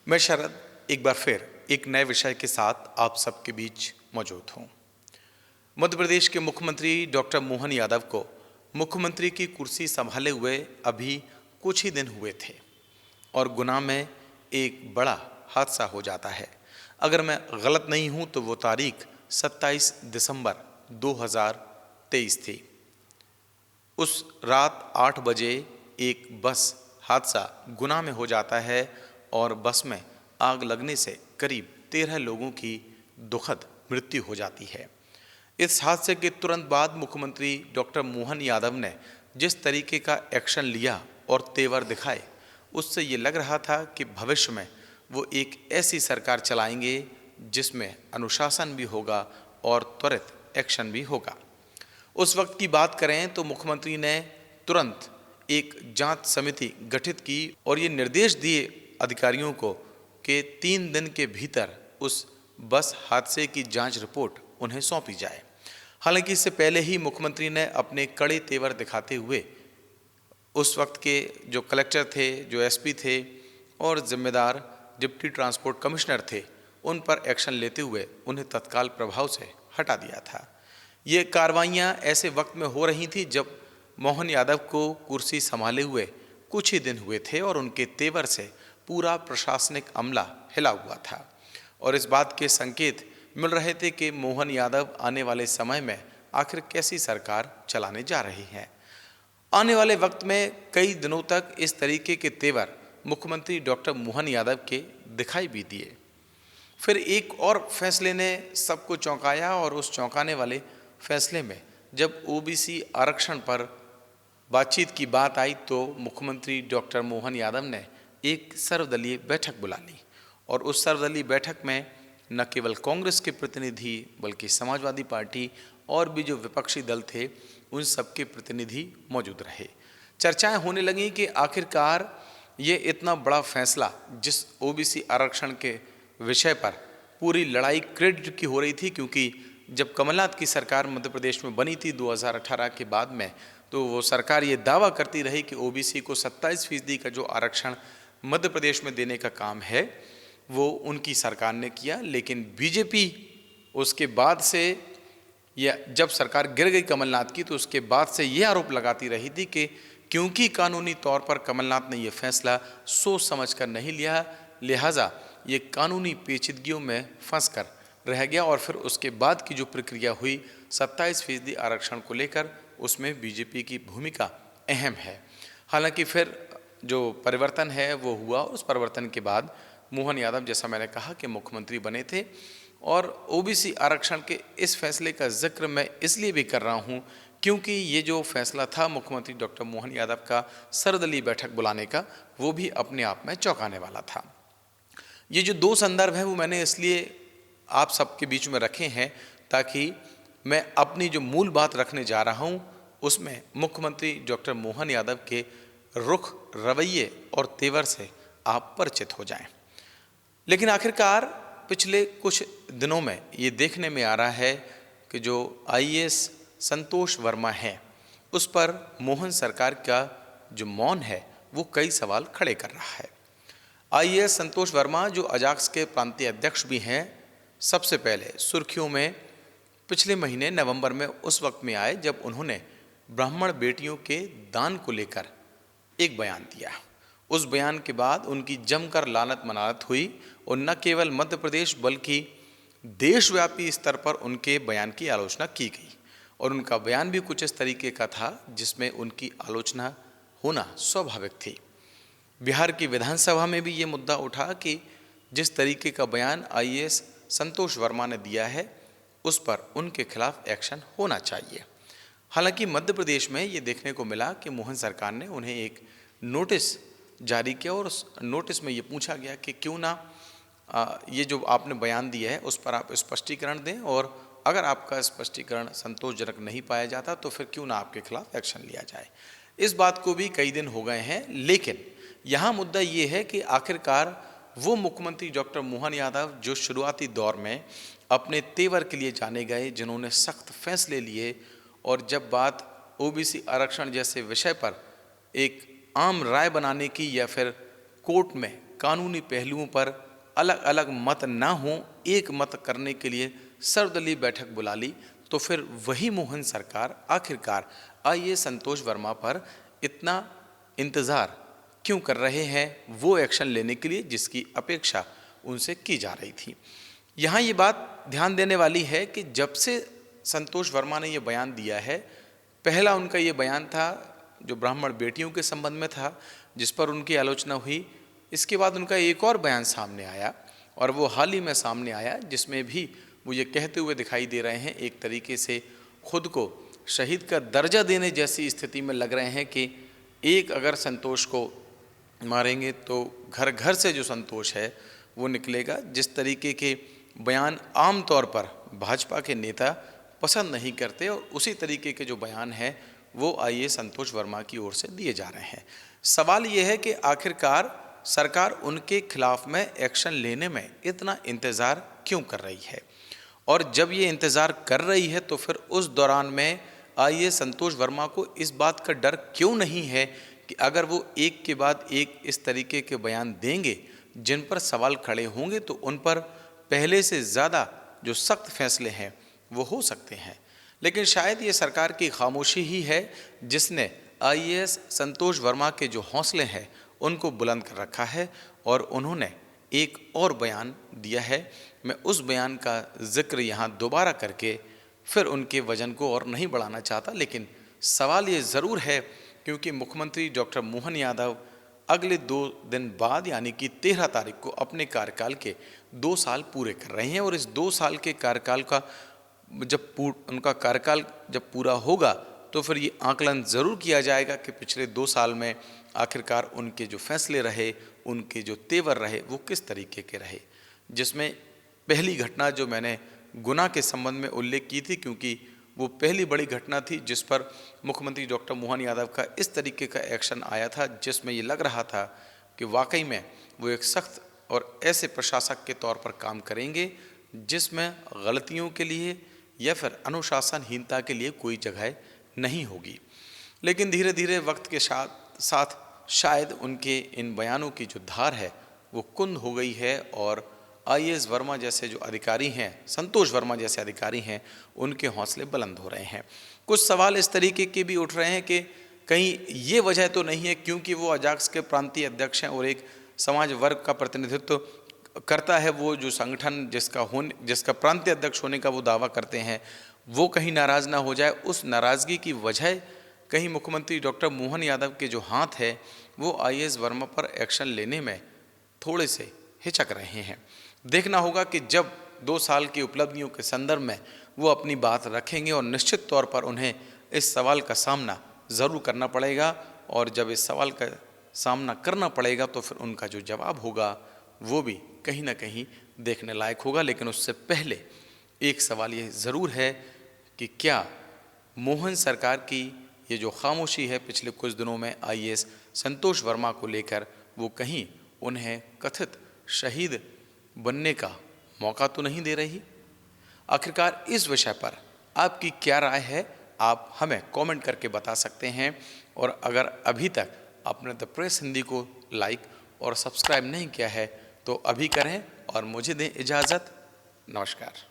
मैं शरद एक बार फिर एक नए विषय के साथ आप सबके बीच मौजूद हूँ। मध्य प्रदेश के मुख्यमंत्री डॉक्टर मोहन यादव को मुख्यमंत्री की कुर्सी संभाले हुए अभी कुछ ही दिन हुए थे और गुना में एक बड़ा हादसा हो जाता है। अगर मैं गलत नहीं हूँ तो वो तारीख 27 दिसंबर 2023 थी। उस रात 8 बजे एक बस हादसा गुना में हो जाता है और बस में आग लगने से करीब 13 लोगों की दुखद मृत्यु हो जाती है। इस हादसे के तुरंत बाद मुख्यमंत्री डॉक्टर मोहन यादव ने जिस तरीके का एक्शन लिया और तेवर दिखाए, उससे ये लग रहा था कि भविष्य में वो एक ऐसी सरकार चलाएंगे जिसमें अनुशासन भी होगा और त्वरित एक्शन भी होगा। उस वक्त की बात करें तो मुख्यमंत्री ने तुरंत एक जांच समिति गठित की और ये निर्देश दिए अधिकारियों को कि 3 दिन के भीतर उस बस हादसे की जांच रिपोर्ट उन्हें सौंपी जाए। हालांकि इससे पहले ही मुख्यमंत्री ने अपने कड़े तेवर दिखाते हुए उस वक्त के जो कलेक्टर थे, जो एसपी थे और जिम्मेदार डिप्टी ट्रांसपोर्ट कमिश्नर थे, उन पर एक्शन लेते हुए उन्हें तत्काल प्रभाव से हटा दिया था। ये कार्रवाइयाँ ऐसे वक्त में हो रही थी जब मोहन यादव को कुर्सी संभाले हुए कुछ ही दिन हुए थे और उनके तेवर से पूरा प्रशासनिक अमला हिला हुआ था और इस बात के संकेत मिल रहे थे कि मोहन यादव आने वाले समय में आखिर कैसी सरकार चलाने जा रही हैं। आने वाले वक्त में कई दिनों तक इस तरीके के तेवर मुख्यमंत्री डॉक्टर मोहन यादव के दिखाई भी दिए। फिर एक और फैसले ने सबको चौंकाया और उस चौंकाने वाले फैसले में जब ओबीसी आरक्षण पर बातचीत की बात आई तो मुख्यमंत्री डॉक्टर मोहन यादव ने एक सर्वदलीय बैठक बुला ली और उस सर्वदलीय बैठक में न केवल कांग्रेस के प्रतिनिधि बल्कि समाजवादी पार्टी और भी जो विपक्षी दल थे उन सबके प्रतिनिधि मौजूद रहे। चर्चाएं होने लगीं कि आखिरकार ये इतना बड़ा फैसला जिस ओबीसी आरक्षण के विषय पर पूरी लड़ाई क्रेडिट की हो रही थी, क्योंकि जब कमलनाथ की सरकार मध्य प्रदेश में बनी थी 2018 के बाद में, तो वो सरकार ये दावा करती रही कि ओबीसी को 27% का जो आरक्षण मध्य प्रदेश में देने का काम है वो उनकी सरकार ने किया। लेकिन बीजेपी उसके बाद से, या जब सरकार गिर गई कमलनाथ की, तो उसके बाद से ये आरोप लगाती रही थी कि क्योंकि कानूनी तौर पर कमलनाथ ने ये फैसला सोच समझ कर नहीं लिया, लिहाजा ये कानूनी पेचीदगियों में फंस कर रह गया और फिर उसके बाद की जो प्रक्रिया हुई 27% आरक्षण को लेकर, उसमें बीजेपी की भूमिका अहम है। हालांकि फिर जो परिवर्तन है वो हुआ। उस परिवर्तन के बाद मोहन यादव, जैसा मैंने कहा, कि मुख्यमंत्री बने थे और ओबीसी आरक्षण के इस फैसले का जिक्र मैं इसलिए भी कर रहा हूं क्योंकि ये जो फैसला था मुख्यमंत्री डॉक्टर मोहन यादव का सर्वदलीय बैठक बुलाने का, वो भी अपने आप में चौंकाने वाला था। ये जो 2 संदर्भ हैं वो मैंने इसलिए आप सबके बीच में रखे हैं ताकि मैं अपनी जो मूल बात रखने जा रहा हूं उसमें मुख्यमंत्री डॉक्टर मोहन यादव के रुख, रवैये और तेवर से आप परिचित हो जाएं। लेकिन आखिरकार पिछले कुछ दिनों में ये देखने में आ रहा है कि जो आईएएस संतोष वर्मा है उस पर मोहन सरकार का जो मौन है वो कई सवाल खड़े कर रहा है। आईएएस संतोष वर्मा जो अजाक्स के प्रांतीय अध्यक्ष भी हैं, सबसे पहले सुर्खियों में पिछले महीने नवंबर में उस वक्त में आए जब उन्होंने ब्राह्मण बेटियों के दान को लेकर एक बयान दिया। उस बयान के बाद उनकी जमकर लानत मनानत हुई और न केवल मध्य प्रदेश बल्कि देशव्यापी स्तर पर उनके बयान की आलोचना की गई और उनका बयान भी कुछ इस तरीके का था जिसमें उनकी आलोचना होना स्वाभाविक थी। बिहार की विधानसभा में भी ये मुद्दा उठा कि जिस तरीके का बयान आईएएस संतोष वर्मा ने दिया है उस पर उनके खिलाफ एक्शन होना चाहिए। हालांकि मध्य प्रदेश में ये देखने को मिला कि मोहन सरकार ने उन्हें एक नोटिस जारी किया और उस नोटिस में ये पूछा गया कि क्यों ना ये जो आपने बयान दिया है उस पर आप स्पष्टीकरण दें और अगर आपका स्पष्टीकरण संतोषजनक नहीं पाया जाता तो फिर क्यों ना आपके खिलाफ एक्शन लिया जाए। इस बात को भी कई दिन हो गए हैं, लेकिन यहाँ मुद्दा ये है कि आखिरकार वो मुख्यमंत्री डॉक्टर मोहन यादव जो शुरुआती दौर में अपने तेवर के लिए जाने गए, जिन्होंने सख्त फैसले लिए और जब बात ओबीसी आरक्षण जैसे विषय पर एक आम राय बनाने की या फिर कोर्ट में कानूनी पहलुओं पर अलग अलग मत ना हो, एक मत करने के लिए सर्वदलीय बैठक बुला ली, तो फिर वही मोहन सरकार आखिरकार आईएएस संतोष वर्मा पर इतना इंतज़ार क्यों कर रहे हैं वो एक्शन लेने के लिए जिसकी अपेक्षा उनसे की जा रही थी। यहाँ ये बात ध्यान देने वाली है कि जब से संतोष वर्मा ने ये बयान दिया है, पहला उनका ये बयान था जो ब्राह्मण बेटियों के संबंध में था, जिस पर उनकी आलोचना हुई। इसके बाद उनका एक और बयान सामने आया और वो हाल ही में सामने आया, जिसमें भी वो ये कहते हुए दिखाई दे रहे हैं, एक तरीके से खुद को शहीद का दर्जा देने जैसी स्थिति में लग रहे हैं कि एक अगर संतोष को मारेंगे तो घर घर से जो संतोष है वो निकलेगा। जिस तरीके के बयान आम तौर पर भाजपा के नेता पसंद नहीं करते और उसी तरीके के जो बयान हैं वो आईएएस संतोष वर्मा की ओर से दिए जा रहे हैं। सवाल ये है कि आखिरकार सरकार उनके खिलाफ में एक्शन लेने में इतना इंतज़ार क्यों कर रही है, और जब ये इंतज़ार कर रही है तो फिर उस दौरान में आईएएस संतोष वर्मा को इस बात का डर क्यों नहीं है कि अगर वो एक के बाद एक इस तरीके के बयान देंगे जिन पर सवाल खड़े होंगे तो उन पर पहले से ज़्यादा जो सख्त फैसले हैं वो हो सकते हैं। लेकिन शायद ये सरकार की खामोशी ही है जिसने आईएएस संतोष वर्मा के जो हौसले हैं उनको बुलंद कर रखा है और उन्होंने एक और बयान दिया है। मैं उस बयान का जिक्र यहाँ दोबारा करके फिर उनके वजन को और नहीं बढ़ाना चाहता, लेकिन सवाल ये ज़रूर है क्योंकि मुख्यमंत्री डॉक्टर मोहन यादव अगले 2 दिन बाद यानी कि 13 तारीख को अपने कार्यकाल के 2 साल पूरे कर रहे हैं और इस 2 साल के कार्यकाल का उनका कार्यकाल जब पूरा होगा तो फिर ये आकलन ज़रूर किया जाएगा कि पिछले 2 साल में आखिरकार उनके जो फैसले रहे, उनके जो तेवर रहे वो किस तरीके के रहे। जिसमें पहली घटना जो मैंने गुना के संबंध में उल्लेख की थी, क्योंकि वो पहली बड़ी घटना थी जिस पर मुख्यमंत्री डॉक्टर मोहन यादव का इस तरीके का एक्शन आया था, जिसमें ये लग रहा था कि वाकई में वो एक सख्त और ऐसे प्रशासक के तौर पर काम करेंगे जिसमें गलतियों के लिए या फिर अनुशासनहीनता के लिए कोई जगह नहीं होगी। लेकिन धीरे धीरे वक्त के साथ शायद उनके इन बयानों की जो धार है वो कुंद हो गई है और आईएएस वर्मा जैसे जो अधिकारी हैं, संतोष वर्मा जैसे अधिकारी हैं, उनके हौसले बुलंद हो रहे हैं। कुछ सवाल इस तरीके के भी उठ रहे हैं कि कहीं ये वजह तो नहीं है क्योंकि वो अजाक्स के प्रांतीय अध्यक्ष हैं और एक समाज वर्ग का प्रतिनिधित्व करता है, वो जो संगठन जिसका प्रांतीय अध्यक्ष होने का वो दावा करते हैं, वो कहीं नाराज़ ना हो जाए। उस नाराज़गी की वजह कहीं मुख्यमंत्री डॉक्टर मोहन यादव के जो हाथ है वो आईएएस वर्मा पर एक्शन लेने में थोड़े से हिचक रहे हैं। देखना होगा कि जब 2 साल की उपलब्धियों के संदर्भ में वो अपनी बात रखेंगे और निश्चित तौर पर उन्हें इस सवाल का सामना ज़रूर करना पड़ेगा और जब इस सवाल का सामना करना पड़ेगा तो फिर उनका जो जवाब होगा वो भी कहीं ना कहीं देखने लायक होगा। लेकिन उससे पहले एक सवाल ये ज़रूर है कि क्या मोहन सरकार की ये जो खामोशी है पिछले कुछ दिनों में आईएएस संतोष वर्मा को लेकर, वो कहीं उन्हें कथित शहीद बनने का मौका तो नहीं दे रही। आखिरकार इस विषय पर आपकी क्या राय है, आप हमें कमेंट करके बता सकते हैं। और अगर अभी तक आपने द प्रेस हिंदी को लाइक और सब्सक्राइब नहीं किया है तो अभी करें और मुझे दें इजाज़त। नमस्कार।